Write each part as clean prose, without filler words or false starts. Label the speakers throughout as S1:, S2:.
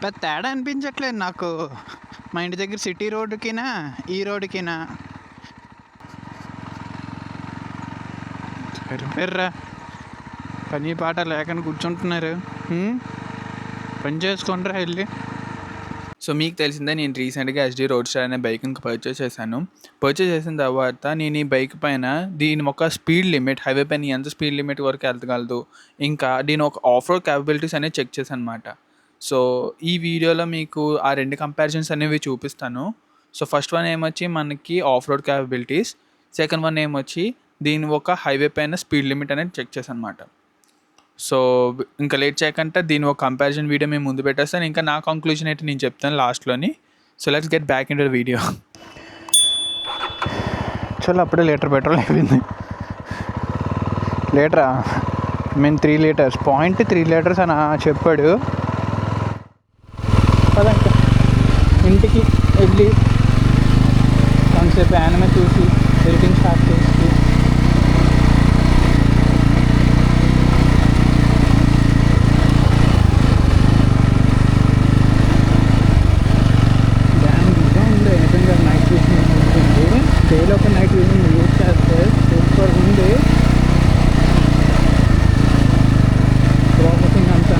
S1: పెద్ద తేడా అనిపించట్లేదు నాకు. మా ఇంటి దగ్గర సిటీ రోడ్డుకినా ఈ రోడ్డుకినా సరిపోయారా. పని పాట లేకని కూర్చుంటున్నారు. పని చేసుకుంటారా వెళ్ళి.
S2: సో మీకు తెలిసిందే, నేను రీసెంట్గా ఎస్డి రోడ్ స్టార్ అనే బైక్ని పర్చేస్ చేశాను. పర్చేస్ చేసిన తర్వాత నేను ఈ బైక్ పైన దీని ఒక స్పీడ్ లిమిట్, హైవే పైన ఎంత స్పీడ్ లిమిట్ వరకు వెళ్తగలదు, ఇంకా దీని ఒక ఆఫ్ రోడ్ క్యాపబిలిటీస్ అనేవి చెక్ చేశాను అనమాట. సో ఈ వీడియోలో మీకు ఆ రెండు కంపారిజన్స్ అనేవి చూపిస్తాను. సో ఫస్ట్ వన్ ఏమొచ్చి మనకి off road capabilities, second one ఏమొచ్చి దీని ఒక హైవే పైన స్పీడ్ లిమిట్ అనేది చెక్ చేశాను అనమాట. సో ఇంకా లేట్ చేయకుండా దీని ఒక కంపారిజన్ వీడియో మేము ముందు పెట్టేస్తాను. ఇంకా నా కంక్లూజన్ అయితే నేను చెప్తాను లాస్ట్లోని. So let's get back in the video.
S1: చలో అప్పుడే లీటర్ పెట్రోల్ అయిపోయింది. లీటరా? మేము 3 లీటర్స్, 0.3 లీటర్స్ అని చెప్పాడు. కదా ఇంకా ఇంటికి వెళ్ళి కొంతసేపు యానిమే చూసి ఎడిటింగ్ స్టార్ట్ చేసి డేలో ఒక నైట్ విజన్ యూజ్ చేస్తే సూపర్ ఉంది ప్రాసెసింగ్ అంతా.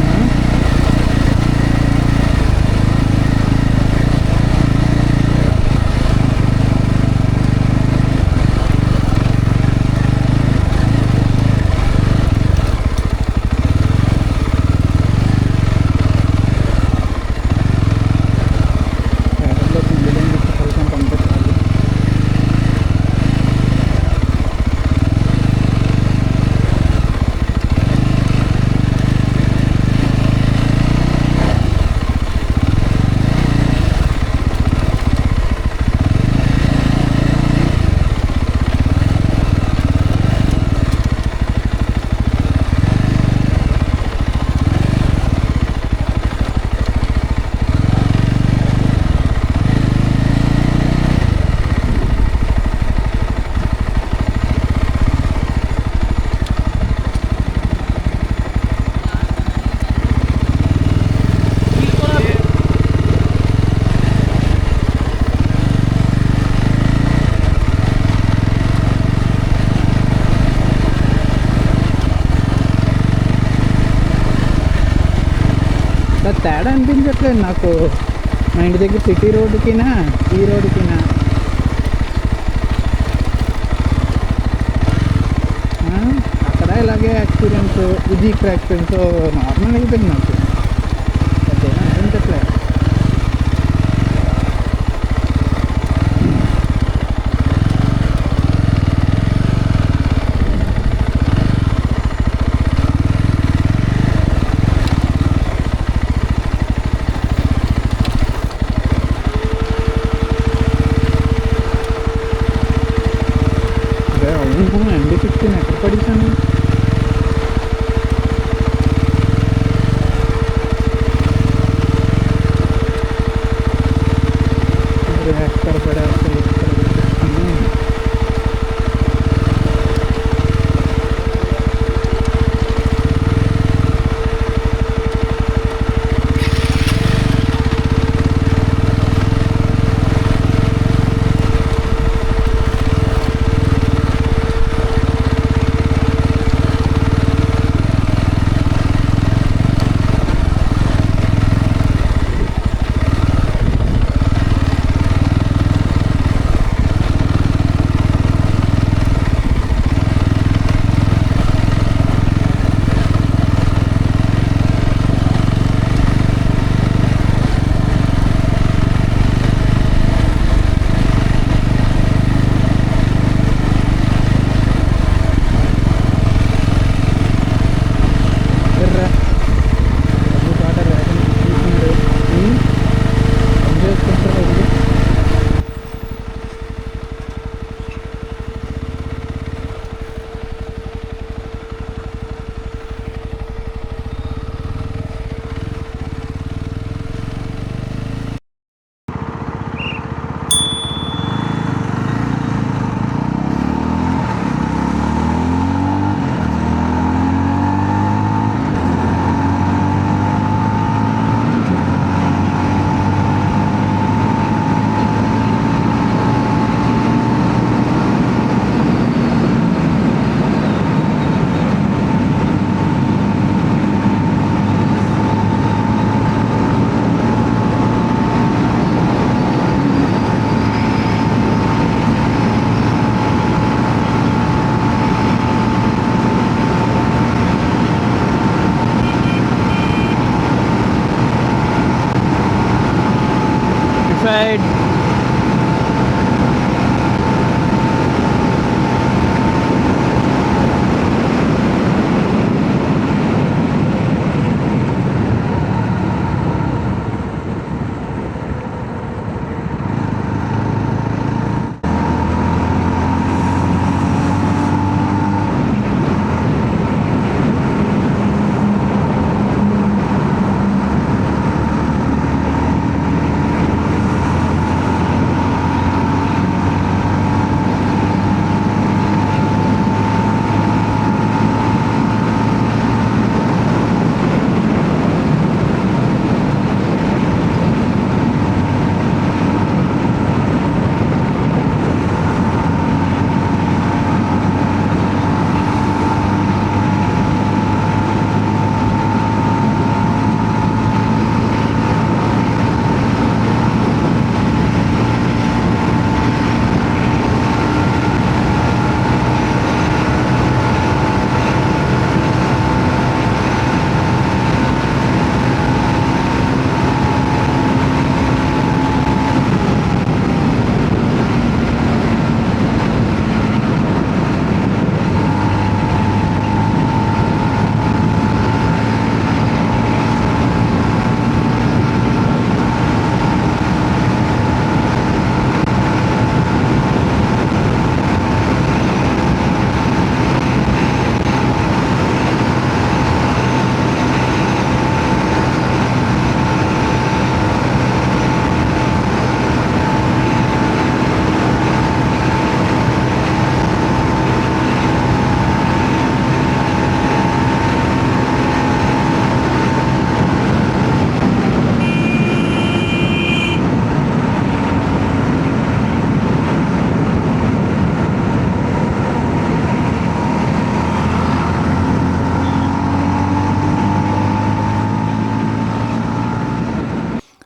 S1: తేడా అనిపించట్లేదు నాకు. మా ఇంటి దగ్గర సిటీ రోడ్డుకినా ఈ రోడ్డుకినా అక్కడ ఇలాగే ఎక్స్పీరియన్స్, ఇది ఇక్కడ ఎక్స్పీరియన్స్ నార్మల్ అయిపోయింది నాకు. తేడా అనిపించట్లేదు. MD-15 ఎక్కడ పడేసాను? రైడ్.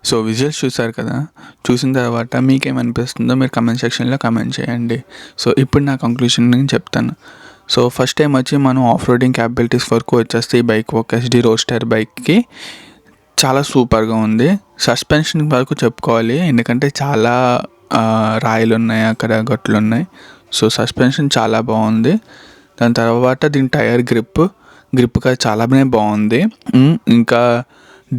S2: సో విజువల్స్ చూసారు కదా, చూసిన తర్వాత మీకేమనిపిస్తుందో మీరు కమెంట్ సెక్షన్లో కమెంట్ చేయండి. సో ఇప్పుడు నా కంక్లూషన్ నేను చెప్తాను. సో ఫస్ట్ టైం వచ్చి మనం ఆఫ్ రోడింగ్ క్యాపబిలిటీస్ వరకు వచ్చేస్తే ఈ బైక్ ఒక ఎస్డి రోడ్స్టర్ బైక్కి చాలా సూపర్గా ఉంది. సస్పెన్షన్ వరకు చెప్పుకోవాలి, ఎందుకంటే చాలా రాయిలు ఉన్నాయి, అక్కడ గట్లు ఉన్నాయి. సో సస్పెన్షన్ చాలా బాగుంది. దాని తర్వాత దీని టైర్ గ్రిప్గా చాలానే బాగుంది. ఇంకా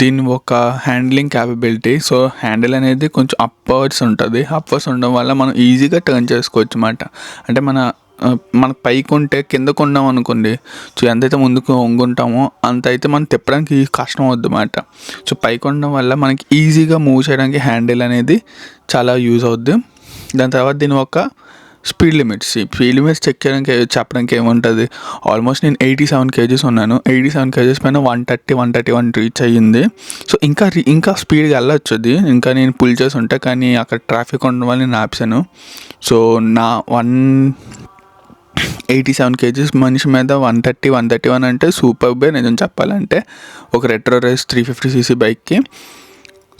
S2: దీని ఒక హ్యాండ్లింగ్ క్యాపబిలిటీ. సో హ్యాండిల్ అనేది కొంచెం అప్వర్డ్స్ ఉంటుంది. అప్వర్డ్స్ ఉండడం వల్ల మనం ఈజీగా టర్న్ చేసుకోవచ్చు అన్నమాట. అంటే మనకు పైకి ఉంటే కిందకు ఉన్నాం అనుకోండి, సో ఎంతైతే ముందుకు వంగుంటామో అంత అయితే మనం తిప్పడానికి కష్టం అవుద్ది అన్నమాట. సో పైకి ఉండడం వల్ల మనకి ఈజీగా మూవ్ చేయడానికి హ్యాండిల్ అనేది చాలా యూజ్ అవుద్ది. దాని తర్వాత దీని ఒక స్పీడ్ లిమిట్స్ చెక్ చేయడానికి చెప్పడానికి ఏముంటుంది. ఆల్మోస్ట్ నేను 87 kgs ఉన్నాను. 87 kgs పైన 131 రీచ్ అయ్యింది. సో ఇంకా స్పీడ్గా వెళ్ళొచ్చు అది, ఇంకా నేను పుల్ చేసి ఉంటా, కానీ అక్కడ ట్రాఫిక్ ఉండడం వల్ల నేను ఆపాను. సో నా 187 kgs మనిషి మీద 131 అంటే సూపర్బే నిజం చెప్పాలంటే ఒక రెట్రో రేస్ 350cc బైక్కి.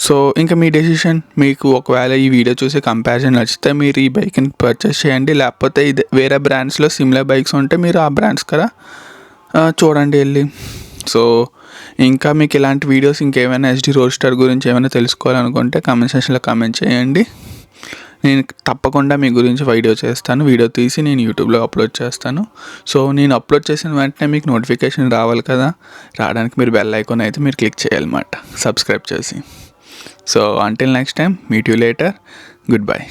S2: సో ఇంకా మీ డెసిషన్. మీకు ఒకవేళ ఈ వీడియో చూసి కంపారిజన్ నచ్చితే మీరు ఈ బైక్ని పర్చేస్ చేయండి. లేకపోతే ఇది వేరే బ్రాండ్స్లో సిమిలర్ బైక్స్ ఉంటే మీరు ఆ బ్రాండ్స్ కదా చూడండి వెళ్ళి. సో ఇంకా మీకు ఇలాంటి వీడియోస్ ఇంకేమైనా ఎస్డి రోడ్స్టర్ గురించి ఏమైనా తెలుసుకోవాలనుకుంటే కామెంట్ సెక్షన్లో కామెంట్ చేయండి. నేను తప్పకుండా మీ గురించి వీడియో చేస్తాను. వీడియో తీసి నేను యూట్యూబ్లో అప్లోడ్ చేస్తాను. సో నేను అప్లోడ్ చేసిన వెంటనే మీకు నోటిఫికేషన్ రావాలి కదా, రావడానికి మీరు బెల్ ఐకాన్ అయితే మీరు క్లిక్ చేయాలన్నమాట, సబ్స్క్రైబ్ చేసి. So until next time, meet you later. Goodbye.